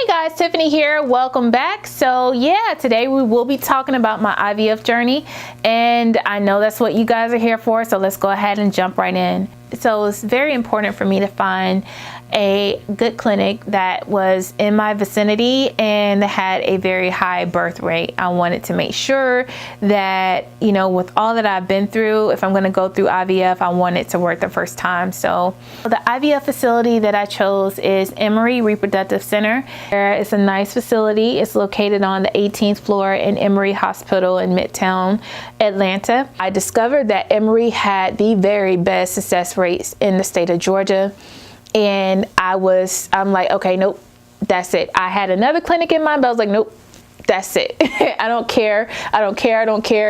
Hey guys, Tiffany here. Welcome back. So yeah, today we will be talking about my IVF journey, and I know that's what you guys are here for, so let's go ahead and jump right in. So it's very important for me to find a good clinic that was in my vicinity and had a very high birth rate. I wanted to make sure that, you know, with all that I've been through, if I'm going to go through IVF, I want it to work the first time. So the IVF facility that I chose is Emory Reproductive Center. It's a nice facility. It's located on the 18th floor in Emory Hospital in Midtown Atlanta. I discovered that Emory had the very best success rates in the state of Georgia. And I'm like, okay, nope, that's it. I had another clinic in mind, but I was like, nope, that's it. I don't care.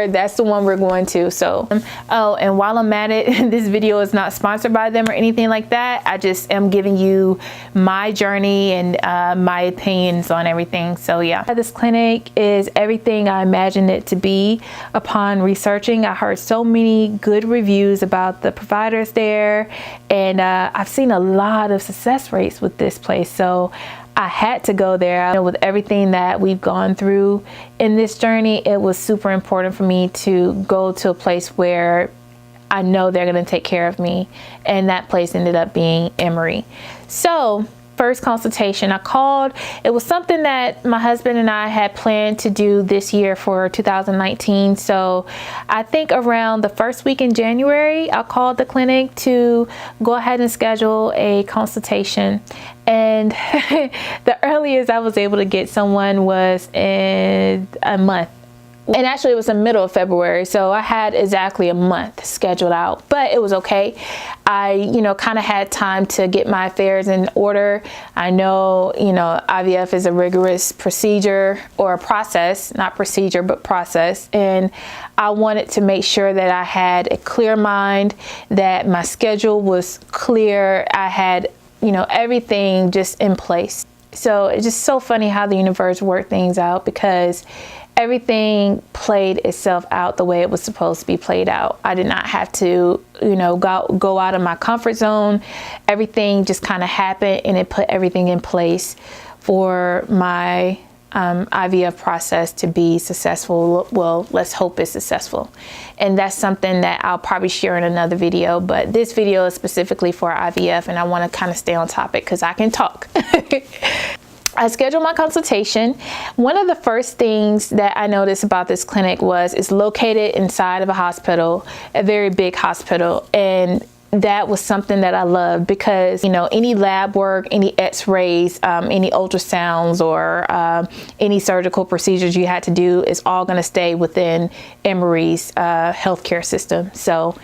That's the one we're going to. So, oh, and while I'm at it, this video is not sponsored by them or anything like that. I just am giving you my journey and my opinions on everything. So yeah, this clinic is everything I imagined it to be. Upon researching, I heard so many good reviews about the providers there, and I've seen a lot of success rates with this place. So I had to go there. With everything that we've gone through in this journey, it was super important for me to go to a place where I know they're going to take care of me. And that place ended up being Emory. So first consultation I called, it was something that my husband and I had planned to do this year for 2019. So I think around the first week in January, I called the clinic to go ahead and schedule a consultation. And the earliest I was able to get someone was in a month. And actually it was the middle of February, so I had exactly a month scheduled out, but it was okay. I, kind of had time to get my affairs in order. I know, IVF is a rigorous procedure or a process, not procedure, but process. And I wanted to make sure that I had a clear mind, that my schedule was clear. I had, everything just in place. So it's just so funny how the universe worked things out, because everything played itself out the way it was supposed to be played out. I did not have to, go out of my comfort zone. Everything just kind of happened, and it put everything in place for my IVF process to be successful. Well, let's hope it's successful. And that's something that I'll probably share in another video, but this video is specifically for IVF, and I want to kind of stay on topic because I can talk. I scheduled my consultation. One of the first things that I noticed about this clinic was it's located inside of a hospital, a very big hospital. And that was something that I loved, because, any lab work, any x-rays, any ultrasounds, or any surgical procedures you had to do is all going to stay within Emory's healthcare system. So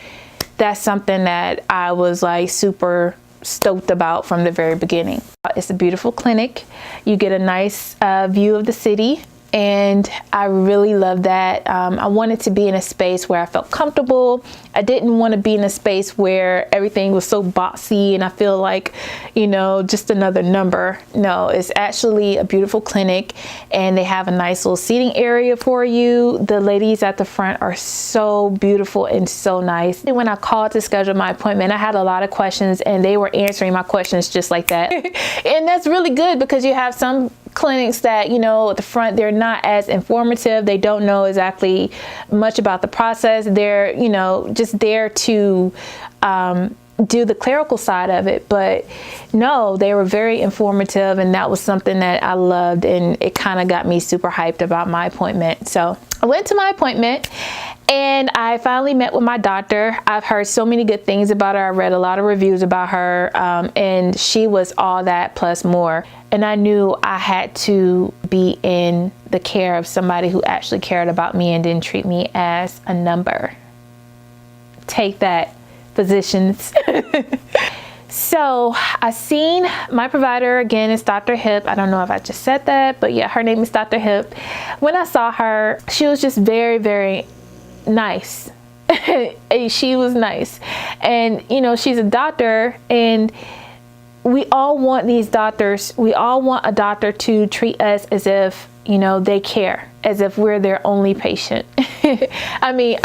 that's something that I was like super stoked about from the very beginning. It's a beautiful clinic. You get a nice view of the city, and I really love that. I wanted to be in a space where I felt comfortable. I didn't want to be in a space where everything was so boxy and I feel like, just another number. No, it's actually a beautiful clinic, and they have a nice little seating area for you. The ladies at the front are so beautiful and so nice. And when I called to schedule my appointment, I had a lot of questions, and they were answering my questions just like that. And that's really good, because you have some clinics that, at the front, they're not as informative. They don't know exactly much about the process. They're, just there to do the clerical side of it. But no, they were very informative, and that was something that I loved, and it kind of got me super hyped about my appointment. So I went to my appointment, and I finally met with my doctor. I've heard so many good things about her. I read a lot of reviews about her, and she was all that plus more. And I knew I had to be in the care of somebody who actually cared about me and didn't treat me as a number. Take that, physicians. So I seen my provider again. It's Dr. Hip. I don't know if I just said that, but yeah, her name is Dr. Hip. When I saw her, she was just very, very nice. She was nice. And, she's a doctor, and we all want these doctors. We all want a doctor to treat us as if, they care, as if we're their only patient. I mean,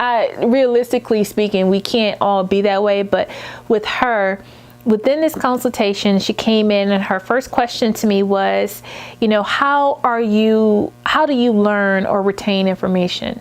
realistically speaking, we can't all be that way, but with her, within this consultation, she came in and her first question to me was, how do you learn or retain information?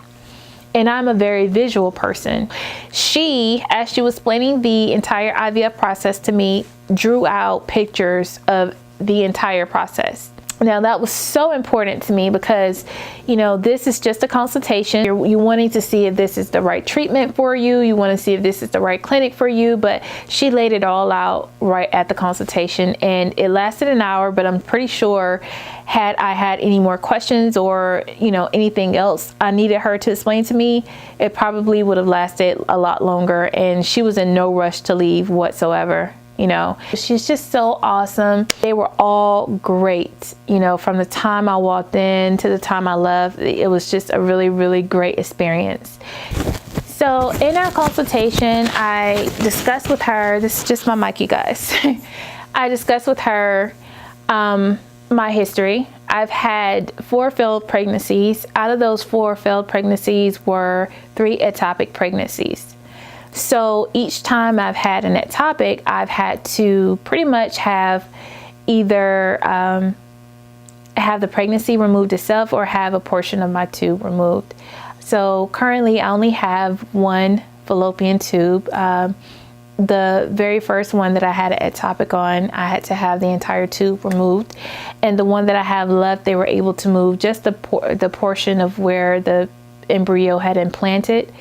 And I'm a very visual person. She, as she was explaining the entire IVF process to me, drew out pictures of the entire process. Now that was so important to me because, this is just a consultation. You're wanting to see if this is the right treatment for you. You want to see if this is the right clinic for you. But she laid it all out right at the consultation, and it lasted an hour. But I'm pretty sure had I had any more questions or, anything else I needed her to explain to me, it probably would have lasted a lot longer. And she was in no rush to leave whatsoever. She's just so awesome. They were all great, from the time I walked in to the time I left. It was just a really, really great experience. So in our consultation, I discussed with her, this is just my mic, you guys. I discussed with her my history. I've had 4 failed pregnancies. Out of those 4 failed pregnancies were 3 ectopic pregnancies. So each time I've had an ectopic, I've had to pretty much have either have the pregnancy removed itself or have a portion of my tube removed. So currently I only have 1 fallopian tube. The very first one that I had an ectopic on, I had to have the entire tube removed. And the one that I have left, they were able to move just the portion of where the embryo had implanted.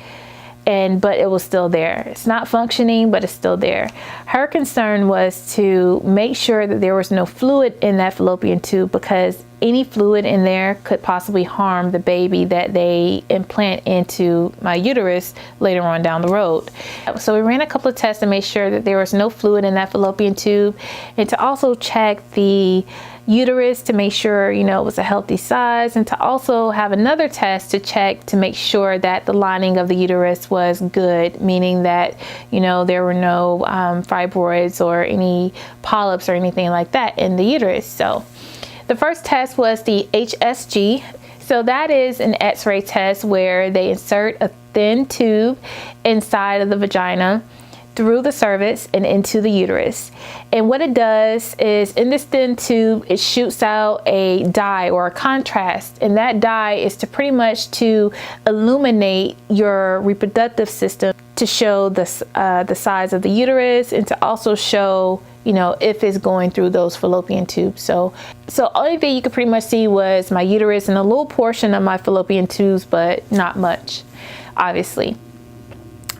But it was still there. It's not functioning, but it's still there. Her concern was to make sure that there was no fluid in that fallopian tube, because any fluid in there could possibly harm the baby that they implant into my uterus later on down the road. So we ran a couple of tests to make sure that there was no fluid in that fallopian tube, and to also check the uterus to make sure, it was a healthy size, and to also have another test to check to make sure that the lining of the uterus was good, meaning that, there were no fibroids or any polyps or anything like that in the uterus. So the first test was the HSG. So that is an X-ray test where they insert a thin tube inside of the vagina, through the cervix and into the uterus. And what it does is, in this thin tube, it shoots out a dye or a contrast. And that dye is to pretty much to illuminate your reproductive system, to show the size of the uterus, and to also show, if it's going through those fallopian tubes. So only thing you could pretty much see was my uterus and a little portion of my fallopian tubes, but not much, obviously.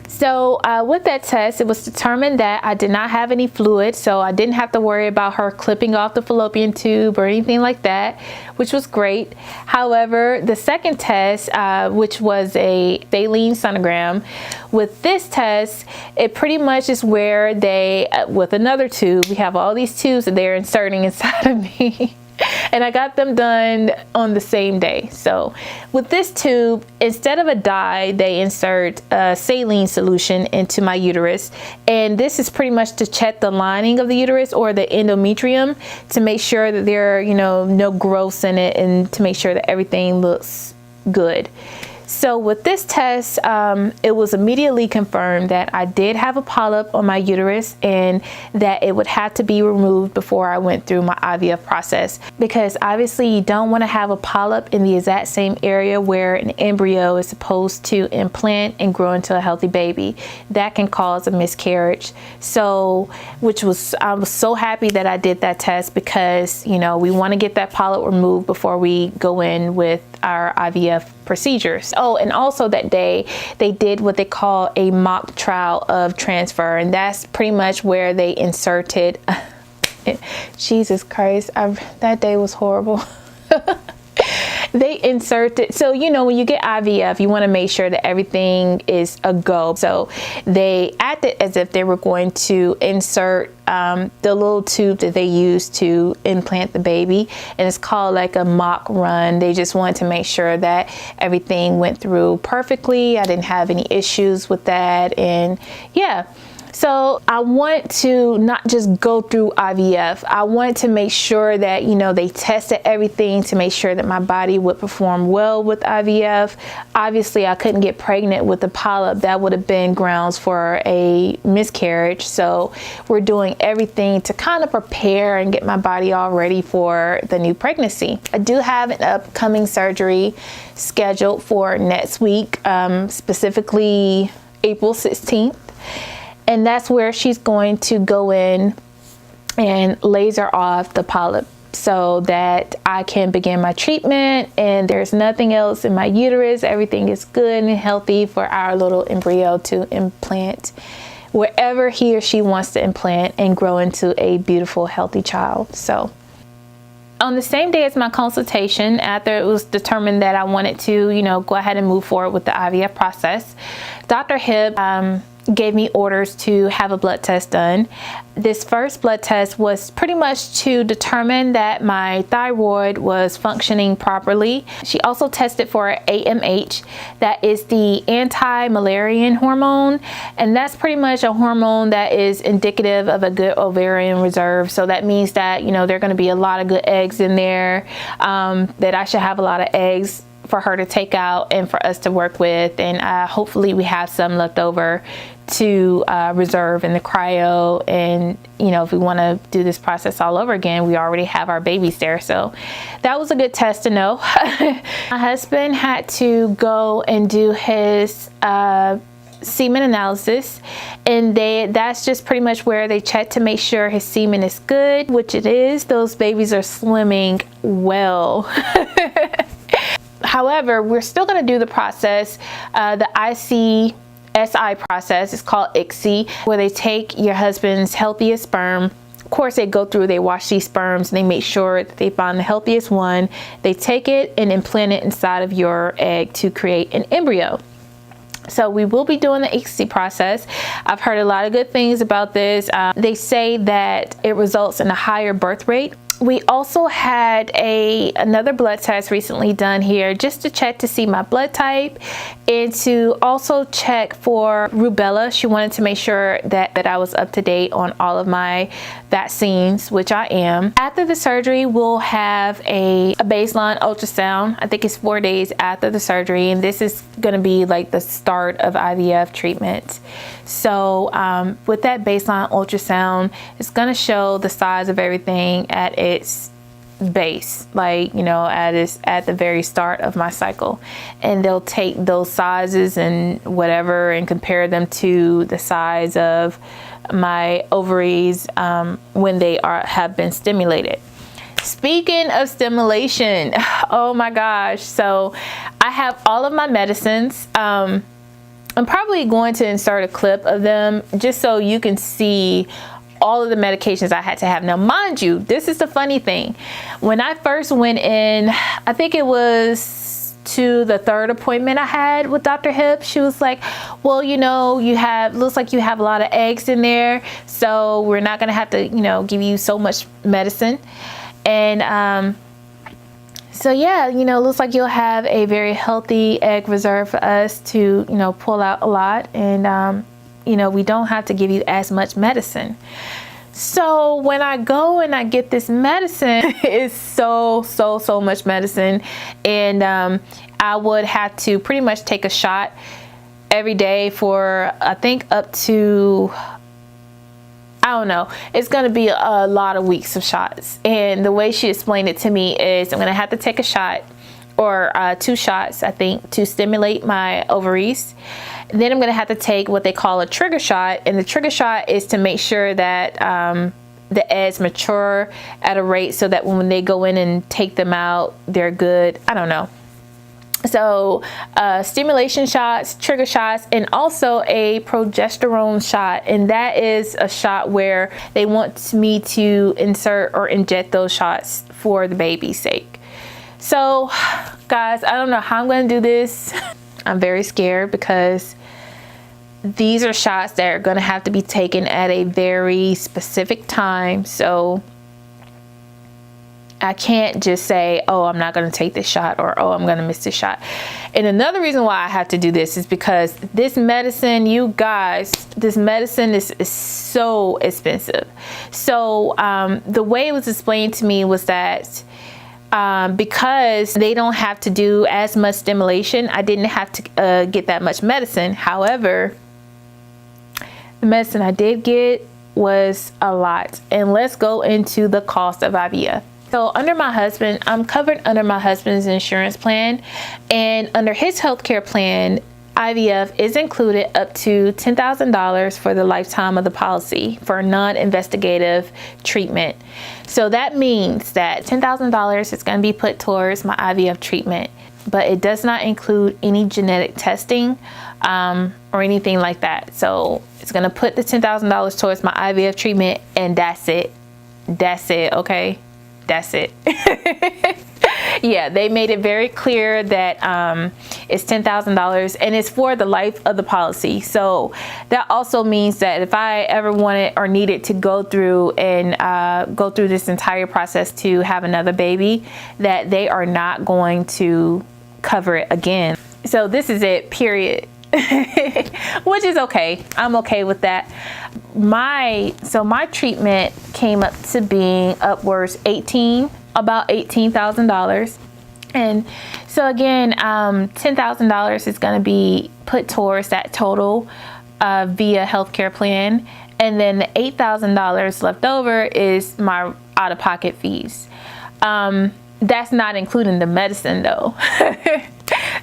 So with that test, it was determined that I did not have any fluid, so I didn't have to worry about her clipping off the fallopian tube or anything like that, which was great. However, the second test, which was a saline sonogram, with this test, it pretty much is where they, with another tube, we have all these tubes that they're inserting inside of me. And I got them done on the same day. So with this tube, instead of a dye, they insert a saline solution into my uterus. And this is pretty much to check the lining of the uterus or the endometrium, to make sure that there are, no growths in it, and to make sure that everything looks good. So with this test, it was immediately confirmed that I did have a polyp on my uterus, and that it would have to be removed before I went through my IVF process, because obviously you don't want to have a polyp in the exact same area where an embryo is supposed to implant and grow into a healthy baby. That can cause a miscarriage. So, I was so happy that I did that test, because, we want to get that polyp removed before we go in with our IVF procedures. Oh, and also that day they did what they call a mock trial of transfer, and that's pretty much where they inserted Jesus Christ, that day was horrible. They inserted, so when you get IVF, you want to make sure that everything is a go. So they acted as if they were going to insert the little tube that they use to implant the baby, and it's called like a mock run. They just wanted to make sure that everything went through perfectly. I didn't have any issues with that, and yeah. So I want to not just go through IVF. I want to make sure that, you know, they tested everything to make sure that my body would perform well with IVF. Obviously, I couldn't get pregnant with a polyp. That would have been grounds for a miscarriage. So we're doing everything to kind of prepare and get my body all ready for the new pregnancy. I do have an upcoming surgery scheduled for next week, specifically April 16th. And that's where she's going to go in and laser off the polyp so that I can begin my treatment, and there's nothing else in my uterus. Everything is good and healthy for our little embryo to implant wherever he or she wants to implant and grow into a beautiful, healthy child. So on the same day as my consultation, after it was determined that I wanted to, you know, go ahead and move forward with the IVF process, Dr. Hibb gave me orders to have a blood test done. This first blood test was pretty much to determine that my thyroid was functioning properly. She also tested for AMH, that is the anti-Müllerian hormone, and that's pretty much a hormone that is indicative of a good ovarian reserve. So that means that, you know, there are going to be a lot of good eggs in there, that I should have a lot of eggs for her to take out and for us to work with, and hopefully we have some left over to reserve in the cryo. And you know, if we want to do this process all over again, we already have our babies there. So that was a good test to know. My husband had to go and do his semen analysis, and that's just pretty much where they check to make sure his semen is good, which it is. Those babies are swimming well. However, we're still going to do the process, the ICSI process. It's called ICSI, where they take your husband's healthiest sperm. Of course, they wash these sperms and they make sure that they find the healthiest one. They take it and implant it inside of your egg to create an embryo. So we will be doing the ICSI process. I've heard a lot of good things about this. They say that it results in a higher birth rate. We also had another blood test recently done here just to check to see my blood type and to also check for rubella. She wanted to make sure that I was up to date on all of my vaccines, which I am. After the surgery, we'll have a baseline ultrasound. I think it's 4 days after the surgery, and this is going to be like the start of IVF treatment. So with that baseline ultrasound, it's going to show the size of everything at its base, like, you know, at the very start of my cycle, and they'll take those sizes and whatever and compare them to the size of my ovaries when they have been stimulated. Speaking of stimulation, oh my gosh, so I have all of my medicines. I'm probably going to insert a clip of them just so you can see all of the medications I had to have. Now, mind you, this is the funny thing. When I first went in, I think it was to the third appointment I had with Dr. Hibb, she was like, well, you know, looks like you have a lot of eggs in there, so we're not gonna have to, you know, give you so much medicine. And so yeah, you know, looks like you'll have a very healthy egg reserve for us to, you know, pull out a lot. And, you know, we don't have to give you as much medicine. So when I go and I get this medicine, it's so much medicine. And I would have to pretty much take a shot every day for, I think, up to, I don't know, it's going to be a lot of weeks of shots. And the way she explained it to me is I'm going to have to take a shot or 2 shots, I think, to stimulate my ovaries. And then I'm going to have to take what they call a trigger shot. And the trigger shot is to make sure that the eggs mature at a rate so that when they go in and take them out, they're good. I don't know. So stimulation shots, trigger shots, and also a progesterone shot. And that is a shot where they want me to insert or inject those shots for the baby's sake. So guys, I don't know how I'm going to do this. I'm very scared because these are shots that are going to have to be taken at a very specific time. So I can't just say, oh, I'm not going to take this shot, or oh, I'm going to miss this shot. And another reason why I have to do this is because this medicine, you guys, this medicine is so expensive. So the way it was explained to me was that because they don't have to do as much stimulation, I didn't have to get that much medicine. However, the medicine I did get was a lot. And let's go into the cost of IVF. So under my husband, I'm covered under my husband's insurance plan, and under his healthcare plan, IVF is included up to $10,000 for the lifetime of the policy for non-investigative treatment. So that means that $10,000 is going to be put towards my IVF treatment, but it does not include any genetic testing or anything like that. So it's going to put the $10,000 towards my IVF treatment, and that's it. That's it, okay? That's it. Yeah, they made it very clear that it's $10,000 and it's for the life of the policy. So that also means that if I ever wanted or needed to go through this entire process to have another baby, that they are not going to cover it again. So this is it, period. Which is okay. I'm okay with that. My treatment came up to being upwards about $18,000. And so again, $10,000 is going to be put towards that total via healthcare plan. And then the $8,000 left over is my out-of-pocket fees. That's not including the medicine though.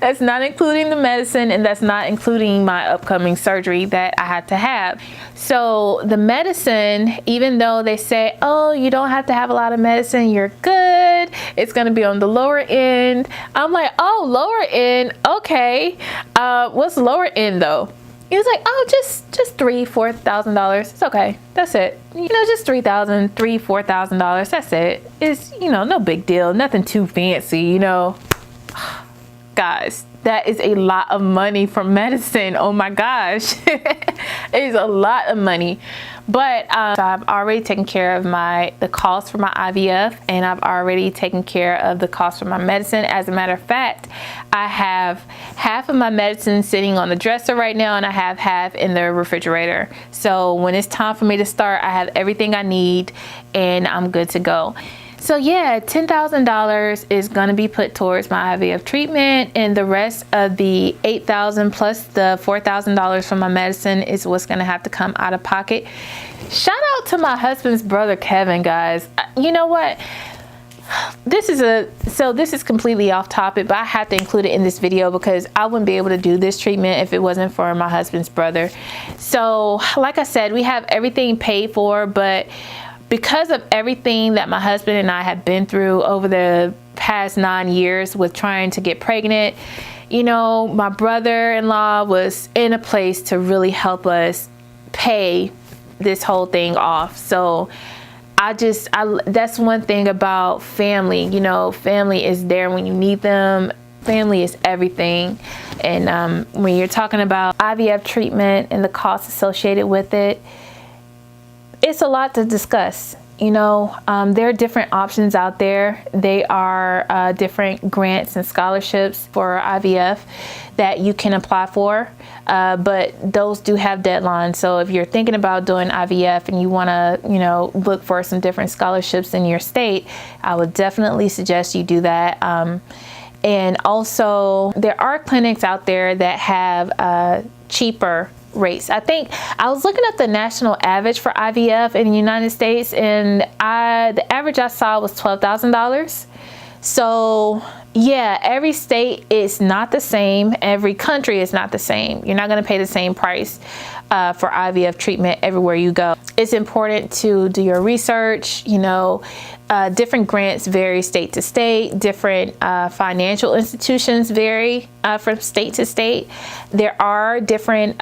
That's not including the medicine, and that's not including my upcoming surgery that I had to have. So the medicine, even though they say, oh, you don't have to have a lot of medicine, you're good, it's going to be on the lower end. I'm like, oh, lower end, okay. What's lower end though? He was like, oh, just $3,000-$4,000. It's okay. That's it. Just $3,000-$4,000. That's it. It's, no big deal. Nothing too fancy, Guys, that is a lot of money for medicine. Oh my gosh. It is a lot of money. But so I've already taken care of the cost for my IVF, and I've already taken care of the cost for my medicine. As a matter of fact, I have half of my medicine sitting on the dresser right now, and I have half in the refrigerator. So when it's time for me to start, I have everything I need and I'm good to go. So yeah, $10,000 is going to be put towards my IVF treatment, and the rest of the $8,000 plus the $4,000 from my medicine is what's going to have to come out of pocket. Shout out to my husband's brother, Kevin, guys. You know what? This is completely off topic, but I have to include it in this video because I wouldn't be able to do this treatment if it wasn't for my husband's brother. So like I said, we have everything paid for, but because of everything that my husband and I have been through over the past 9 years with trying to get pregnant, my brother-in-law was in a place to really help us pay this whole thing off. So that's one thing about family. Family is there when you need them. Family is everything. And when you're talking about IVF treatment and the costs associated with it, it's a lot to discuss. There are different options out there. They are different grants and scholarships for IVF that you can apply for, but those do have deadlines. So if you're thinking about doing IVF and you want to, look for some different scholarships in your state, I would definitely suggest you do that. And also, there are clinics out there that have cheaper rates. I think I was looking up the national average for IVF in the United States, and the average I saw was $12,000. So yeah, every state is not the same. Every country is not the same. You're not going to pay the same price for IVF treatment everywhere you go. It's important to do your research. Different grants vary state to state. Different financial institutions vary from state to state. There are different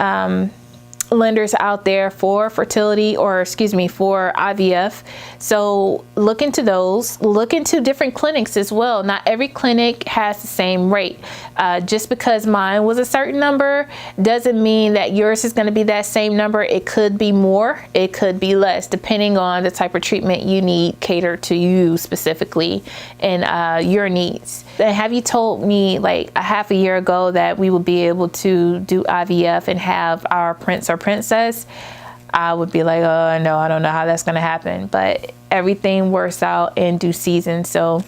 lenders out there for fertility, or excuse me, for IVF. So look into those. Look into different clinics as well. Not every clinic has the same rate. Just because mine was a certain number doesn't mean that yours is going to be that same number. It could be more, it could be less, depending on the type of treatment you need catered to you specifically and your needs. And have you told me like a half a year ago that we would be able to do IVF and have our prince or princess, I would be like, oh no, I don't know how that's going to happen. But everything works out in due season. So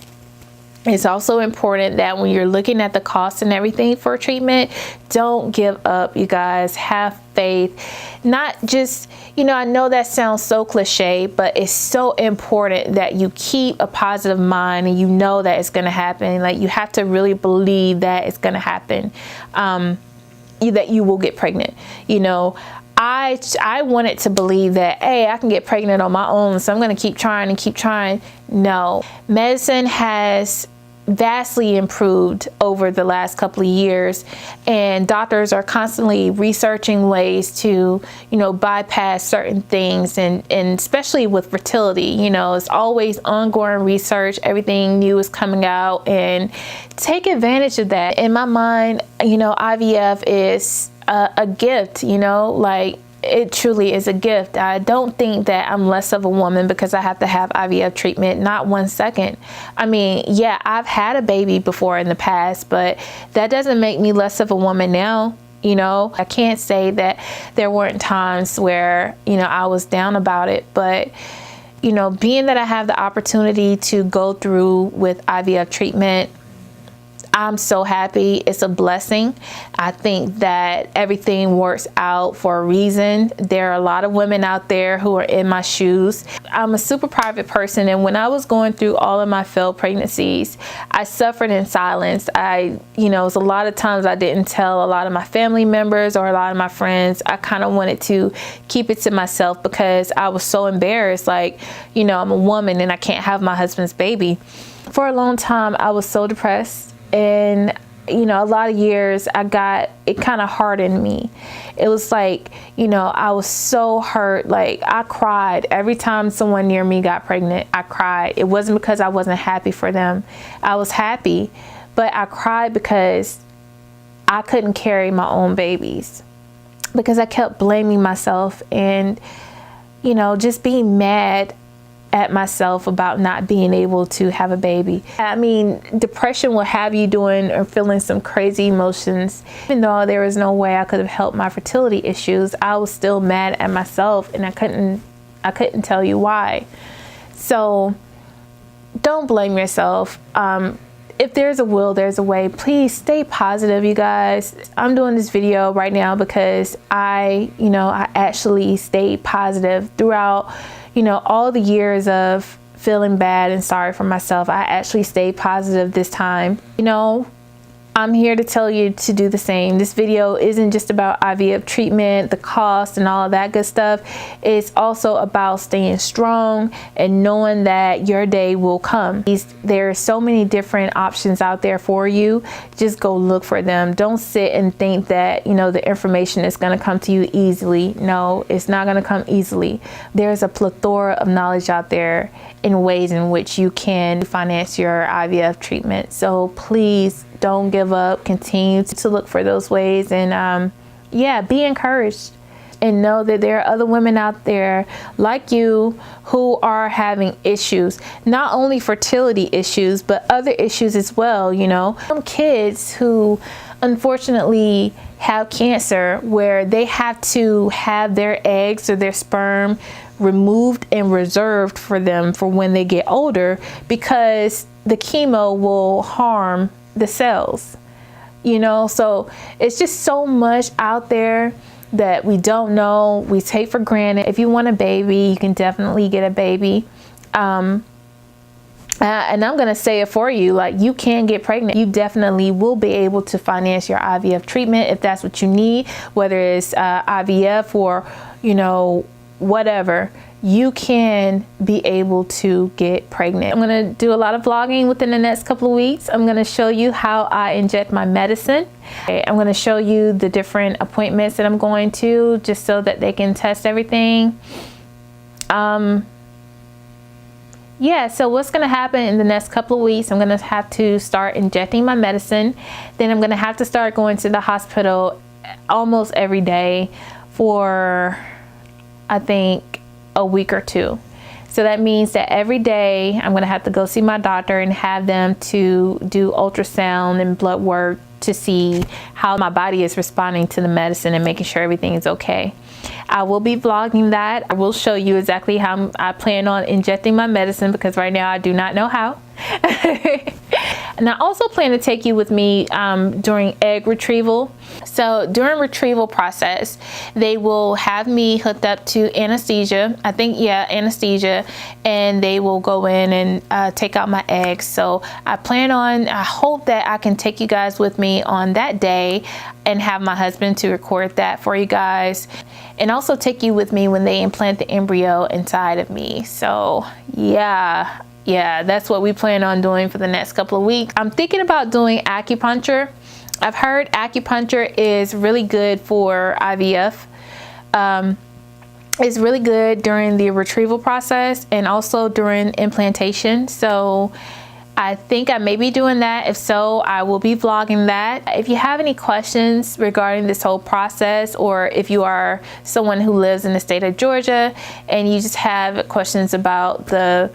it's also important that when you're looking at the cost and everything for treatment, don't give up, you guys. Have faith. Not just, you know, I know that sounds so cliche, but it's so important that you keep a positive mind and you know that it's going to happen. Like, you have to really believe that it's going to happen, that you will get pregnant. You know, I wanted to believe that, hey, I can get pregnant on my own, so I'm going to keep trying and keep trying. No, medicine has vastly improved over the last couple of years, and doctors are constantly researching ways to, you know, bypass certain things, and especially with fertility, you know, it's always ongoing research. Everything new is coming out, and take advantage of that. In my mind, you know, IVF is a gift, you know, like, it truly is a gift. I don't think that I'm less of a woman because I have to have IVF treatment. Not 1 second. I mean, yeah, I've had a baby before in the past, but that doesn't make me less of a woman now. You know, I can't say that there weren't times where, you know, I was down about it, but, you know, being that I have the opportunity to go through with IVF treatment, I'm so happy. It's a blessing. I think that everything works out for a reason. There are a lot of women out there who are in my shoes. I'm a super private person, and when I was going through all of my failed pregnancies, I suffered in silence. You know, it was a lot of times I didn't tell a lot of my family members or a lot of my friends. I kind of wanted to keep it to myself because I was so embarrassed. Like, you know, I'm a woman and I can't have my husband's baby. For a long time, I was so depressed. And, you know, a lot of years it kind of hardened me. It was like, you know, I was so hurt. Like, I cried every time someone near me got pregnant. I cried. It wasn't because I wasn't happy for them. I was happy, but I cried because I couldn't carry my own babies, because I kept blaming myself and, you know, just being mad at myself about not being able to have a baby. I mean, depression will have you doing or feeling some crazy emotions. Even though there was no way I could have helped my fertility issues, I was still mad at myself, and I couldn't tell you why. So don't blame yourself. If there's a will, there's a way. Please stay positive, you guys. I'm doing this video right now because I actually stayed positive throughout, you know, all the years of feeling bad and sorry for myself. I actually stayed positive this time. You know, I'm here to tell you to do the same. This video isn't just about IVF treatment, the cost and all of that good stuff. It's also about staying strong and knowing that your day will come. There are so many different options out there for you. Just go look for them. Don't sit and think that, you know, the information is going to come to you easily. No, it's not going to come easily. There's a plethora of knowledge out there in ways in which you can finance your IVF treatment. So please don't give up. Continue to look for those ways, and yeah, be encouraged, and know that there are other women out there like you who are having issues, not only fertility issues, but other issues as well. You know, some kids who unfortunately have cancer, where they have to have their eggs or their sperm removed and reserved for them for when they get older, because the chemo will harm the cells, you know. So it's just so much out there that we don't know, we take for granted. If you want a baby, you can definitely get a baby. And I'm gonna say it for you, like, you can get pregnant. You definitely will be able to finance your IVF treatment if that's what you need, whether it's IVF or, you know, whatever, you can be able to get pregnant. I'm going to do a lot of vlogging within the next couple of weeks. I'm going to show you how I inject my medicine. I'm going to show you the different appointments that I'm going to, just so that they can test everything. Yeah, so what's going to happen in the next couple of weeks, I'm going to have to start injecting my medicine. Then I'm going to have to start going to the hospital almost every day for, I think, a week or two. So that means that every day I'm going to have to go see my doctor and have them to do ultrasound and blood work to see how my body is responding to the medicine and making sure everything is okay. I will be vlogging that. I will show you exactly how I plan on injecting my medicine, because right now I do not know how. And I also plan to take you with me during egg retrieval. So during retrieval process, they will have me hooked up to anesthesia. I think, yeah, anesthesia, and they will go in and take out my eggs. So I hope that I can take you guys with me on that day and have my husband to record that for you guys, and also take you with me when they implant the embryo inside of me. So yeah, that's what we plan on doing for the next couple of weeks. I'm thinking about doing acupuncture. I've heard acupuncture is really good for IVF. It's really good during the retrieval process and also during implantation. So I think I may be doing that. If so, I will be vlogging that. If you have any questions regarding this whole process, or if you are someone who lives in the state of Georgia and you just have questions about the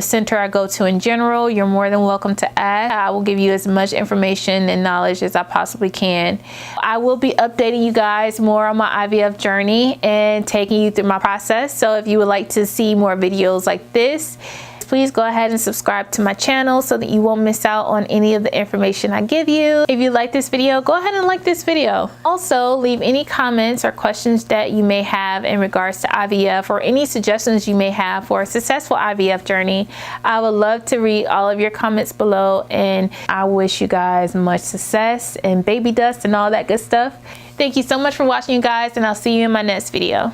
center I go to in general, you're more than welcome to ask. I will give you as much information and knowledge as I possibly can. I will be updating you guys more on my IVF journey and taking you through my process. So if you would like to see more videos like this, please go ahead and subscribe to my channel so that you won't miss out on any of the information I give you. If you like this video, go ahead and like this video. Also, leave any comments or questions that you may have in regards to IVF, or any suggestions you may have for a successful IVF journey. I would love to read all of your comments below, and I wish you guys much success and baby dust and all that good stuff. Thank you so much for watching, you guys, and I'll see you in my next video.